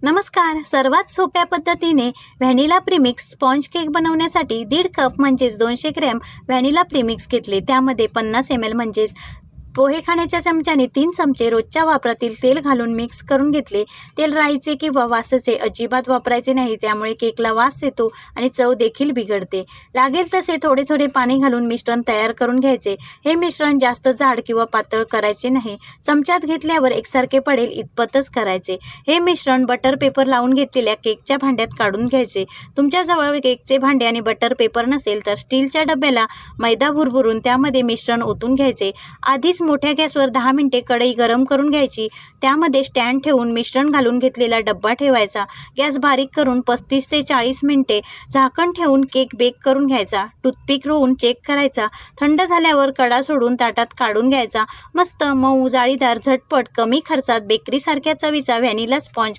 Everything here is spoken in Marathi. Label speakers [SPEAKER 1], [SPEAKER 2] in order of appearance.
[SPEAKER 1] नमस्कार. सर्वात सोप्या पद्धतीने व्हॅनिला प्रीमिक्स स्पॉन्ज केक बनवण्यासाठी 1.5 कप म्हणजेच 200 ग्रॅम व्हॅनिला प्रीमिक्स घेतले. त्यामध्ये 50 ml म्हणजेच पोहे खाण्याच्या चमच्याने 3 चमचे रोजच्या वापरातील तेल घालून मिक्स करून घेतले. तेल राईचे किंवा वासाचे अजिबात वापरायचे नाही, त्यामुळे केकला वास येतो आणि चव देखील बिघडते. लागेल तसे थोडे थोडे पाणी घालून मिश्रण तयार करून घ्यायचे. हे मिश्रण जास्त जाड किंवा पातळ करायचे नाही. चमच्यात घेतल्यावर एकसारखे पडेल इतपतच करायचे. हे मिश्रण बटर पेपर लावून घेतलेल्या केकच्या भांड्यात काढून घ्यायचे. तुमच्याजवळ केकचे भांडे आणि बटर पेपर नसेल तर स्टीलच्या डब्याला मैदा भुरभुरून त्यामध्ये मिश्रण ओतून घ्यायचे. आधीच मोठ्या गॅसवर 10 मिनिटे कढई गरम करून घ्यायची. त्यामध्ये स्टँड ठेवून मिश्रण घालून घेतलेला डब्बा ठेवायचा. गॅस बारीक करून 35 ते 40 मिनिटे झाकण ठेवून केक बेक करून घ्यायचा. टूथपिक रोवून चेक करायचा. थंड झाल्यावर कडा सोडून ताटात काढून घ्यायचा. मस्त मऊ, जाळीदार, झटपट, कमी खर्चात बेकरीसारख्या चवीचा व्हॅनिला स्पॉन्ज